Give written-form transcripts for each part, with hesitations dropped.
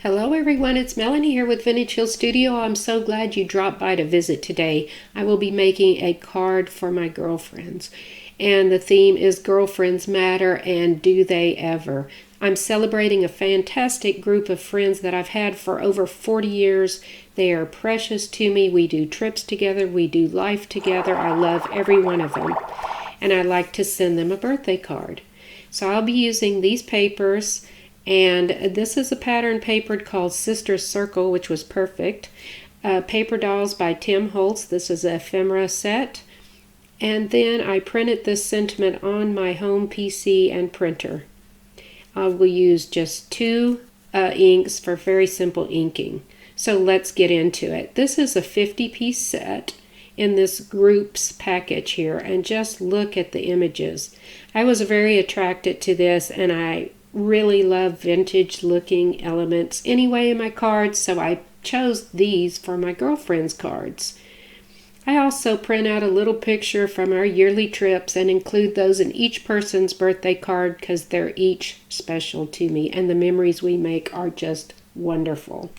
Hello everyone, it's Melanie here with Vintage Hill Studio. I'm so glad you dropped by to visit today. I will be making a card for my girlfriends. And the theme is Girlfriends Matter and Do They Ever? I'm celebrating a fantastic group of friends that I've had for over 40 years. They are precious to me. We do trips together. We do life together. I love every one of them. And I like to send them a birthday card. So I'll be using these papers. And this is a pattern papered called Sister Circle, which was perfect. Paper Dolls by Tim Holtz. This is an ephemera set. And then I printed this sentiment on my home PC and printer. I will use just two inks for very simple inking. So let's get into it. This is a 50-piece set in this groups package here. And just look at the images. I was very attracted to this, and I really love vintage looking elements anyway in my cards, so I chose these for my girlfriend's cards. I also print out a little picture from our yearly trips and include those in each person's birthday card because they're each special to me and the memories we make are just wonderful.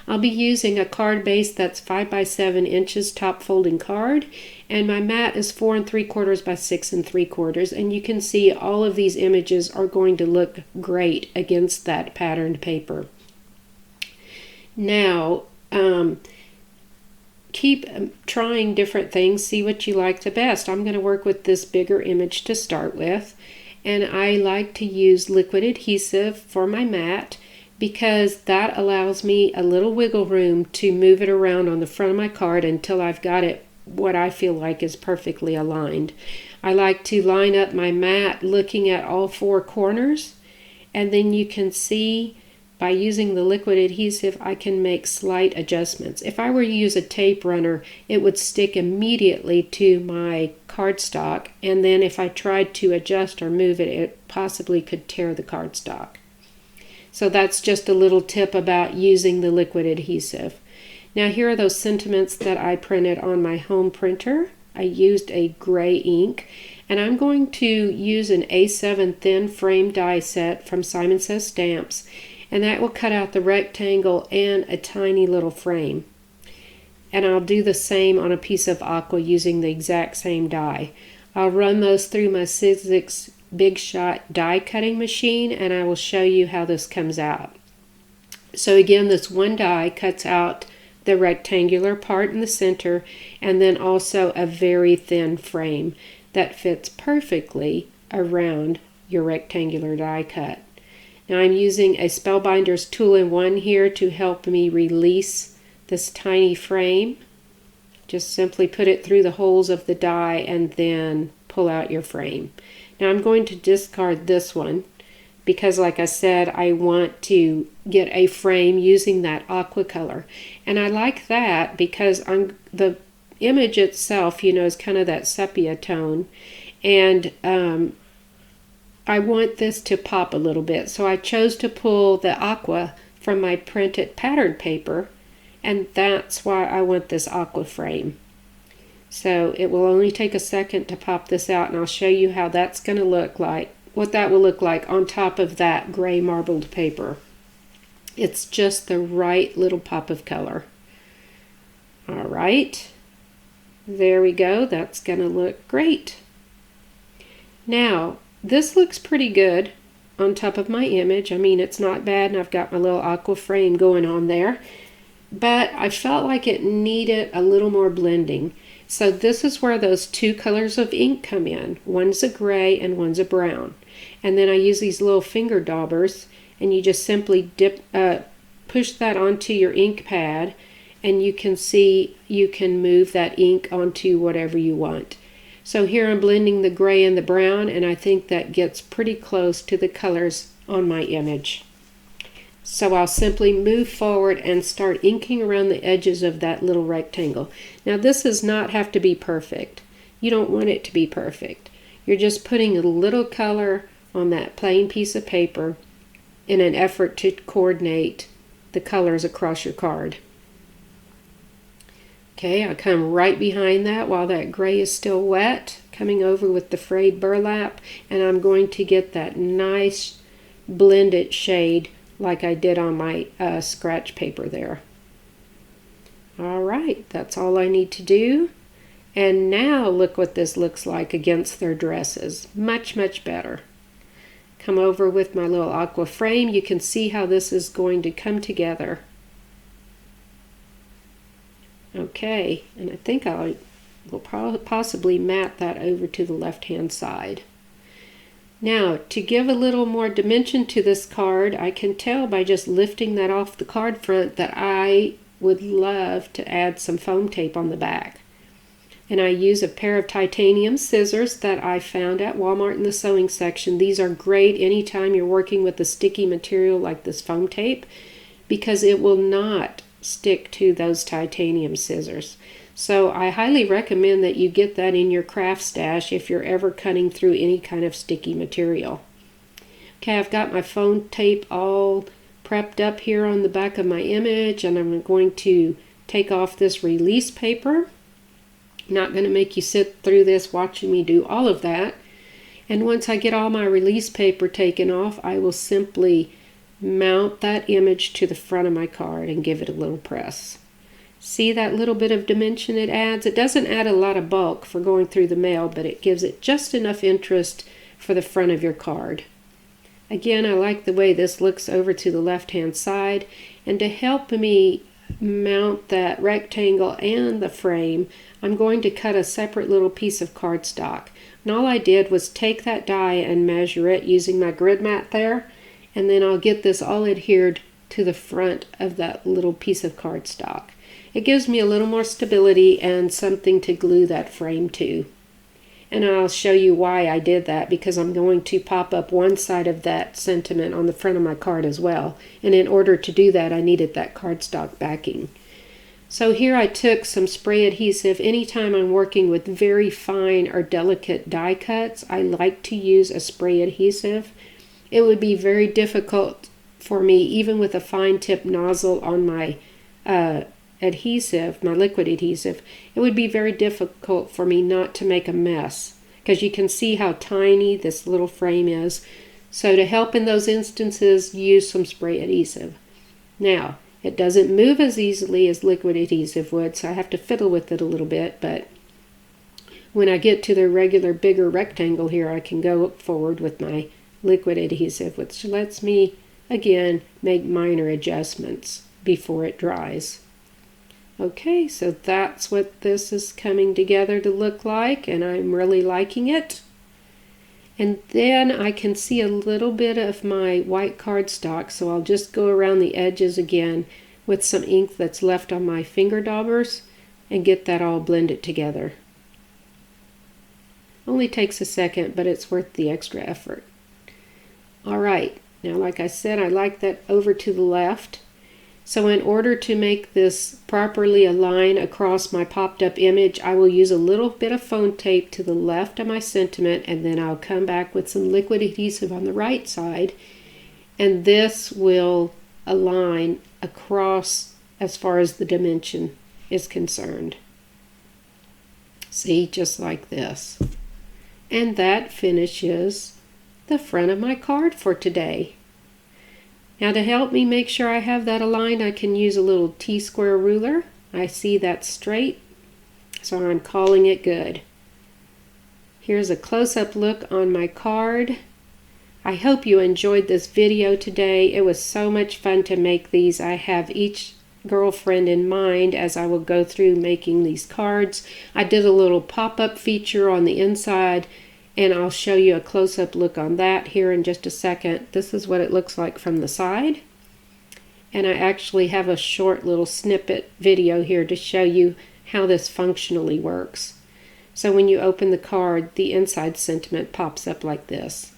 I'll be using a card base that's 5 by 7 inches top folding card, and my mat is 4 3/4 by 6 3/4, and you can see all of these images are going to look great against that patterned paper. Now, keep trying different things, see what you like the best. I'm going to work with this bigger image to start with, and I like to use liquid adhesive for my mat, because that allows me a little wiggle room to move it around on the front of my card until I've got it what I feel like is perfectly aligned. I like to line up my mat looking at all four corners, and then you can see by using the liquid adhesive I can make slight adjustments. If I were to use a tape runner, it would stick immediately to my cardstock, and then if I tried to adjust or move it, it possibly could tear the cardstock. So that's just a little tip about using the liquid adhesive. Now here are those sentiments that I printed on my home printer. I used a gray ink, and I'm going to use an A7 thin frame die set from Simon Says Stamps, and that will cut out the rectangle and a tiny little frame. And I'll do the same on a piece of aqua using the exact same die. I'll run those through my Sizzix Big Shot die cutting machine, and I will show you how this comes out. So again, this one die cuts out the rectangular part in the center, and then also a very thin frame that fits perfectly around your rectangular die cut. Now I'm using a Spellbinder's tool-in-one here to help me release this tiny frame. Just simply put it through the holes of the die and then pull out your frame. Now I'm going to discard this one because, like I said, I want to get a frame using that aqua color. And I like that because the image itself, is kind of that sepia tone. And I want this to pop a little bit. So I chose to pull the aqua from my printed pattern paper, and that's why I want this aqua frame. So it will only take a second to pop this out, and I'll show you how that's going to look like, what that will look like on top of that gray marbled paper. It's just the right little pop of color. All right, there we go. That's going to look great. Now, this looks pretty good on top of my image. I mean, it's not bad, and I've got my little aqua frame going on there, but I felt like it needed a little more blending. So this is where those two colors of ink come in. One's a gray and one's a brown. And then I use these little finger daubers, and you just simply push that onto your ink pad, and you can see you can move that ink onto whatever you want. So here I'm blending the gray and the brown, and I think that gets pretty close to the colors on my image. So I'll simply move forward and start inking around the edges of that little rectangle. Now this does not have to be perfect. You don't want it to be perfect. You're just putting a little color on that plain piece of paper in an effort to coordinate the colors across your card. Okay, I'll come right behind that while that gray is still wet, coming over with the frayed burlap, and I'm going to get that nice blended shade like I did on my scratch paper there. All right, that's all I need to do. And now look what this looks like against their dresses. Much, much better. Come over with my little aqua frame. You can see how this is going to come together. Okay, and I think I will possibly mat that over to the left-hand side. Now, to give a little more dimension to this card, I can tell by just lifting that off the card front that I would love to add some foam tape on the back. And I use a pair of titanium scissors that I found at Walmart in the sewing section. These are great anytime you're working with a sticky material like this foam tape, because it will not stick to those titanium scissors. So I highly recommend that you get that in your craft stash if you're ever cutting through any kind of sticky material. Okay, I've got my foam tape all prepped up here on the back of my image, and I'm going to take off this release paper. I'm not going to make you sit through this watching me do all of that. And once I get all my release paper taken off, I will simply mount that image to the front of my card and give it a little press. See that little bit of dimension it adds? It doesn't add a lot of bulk for going through the mail, but it gives it just enough interest for the front of your card. Again, I like the way this looks over to the left-hand side, and to help me mount that rectangle and the frame, I'm going to cut a separate little piece of cardstock. And all I did was take that die and measure it using my grid mat there, and then I'll get this all adhered to the front of that little piece of cardstock. It gives me a little more stability and something to glue that frame to. And I'll show you why I did that, because I'm going to pop up one side of that sentiment on the front of my card as well. And in order to do that, I needed that cardstock backing. So here I took some spray adhesive. Anytime I'm working with very fine or delicate die cuts, I like to use a spray adhesive. It would be very difficult for me, even with a fine tip nozzle on my adhesive, my liquid adhesive, it would be very difficult for me not to make a mess, because you can see how tiny this little frame is. So to help in those instances, use some spray adhesive. Now, it doesn't move as easily as liquid adhesive would, so I have to fiddle with it a little bit, but when I get to the regular bigger rectangle here, I can go forward with my liquid adhesive, which lets me, again, make minor adjustments before it dries. Okay, so that's what this is coming together to look like, and I'm really liking it. And then I can see a little bit of my white cardstock, so I'll just go around the edges again with some ink that's left on my finger daubers and get that all blended together. Only takes a second, but it's worth the extra effort. All right, now like I said, I like that over to the left. So in order to make this properly align across my popped up image, I will use a little bit of foam tape to the left of my sentiment, and then I'll come back with some liquid adhesive on the right side, and this will align across as far as the dimension is concerned. See, just like this. And that finishes the front of my card for today. Now to help me make sure I have that aligned, I can use a little T-square ruler. I see that's straight, so I'm calling it good. Here's a close-up look on my card. I hope you enjoyed this video today. It was so much fun to make these. I have each girlfriend in mind as I will go through making these cards. I did a little pop-up feature on the inside, and I'll show you a close-up look on that here in just a second. This is what it looks like from the side. And I actually have a short little snippet video here to show you how this functionally works. So when you open the card, the inside sentiment pops up like this.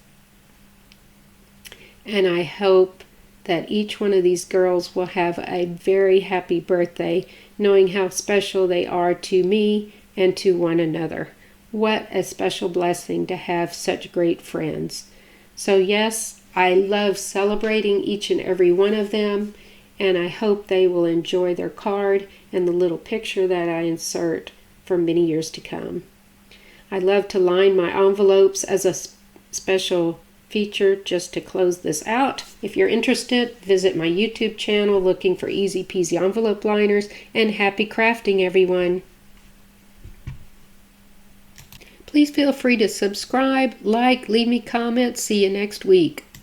And I hope that each one of these girls will have a very happy birthday, knowing how special they are to me and to one another. What a special blessing to have such great friends. So yes, I love celebrating each and every one of them, and I hope they will enjoy their card and the little picture that I insert for many years to come. I love to line my envelopes as a special feature just to close this out. If you're interested, visit my YouTube channel looking for easy peasy envelope liners, and happy crafting, everyone. Please feel free to subscribe, like, leave me comments. See you next week.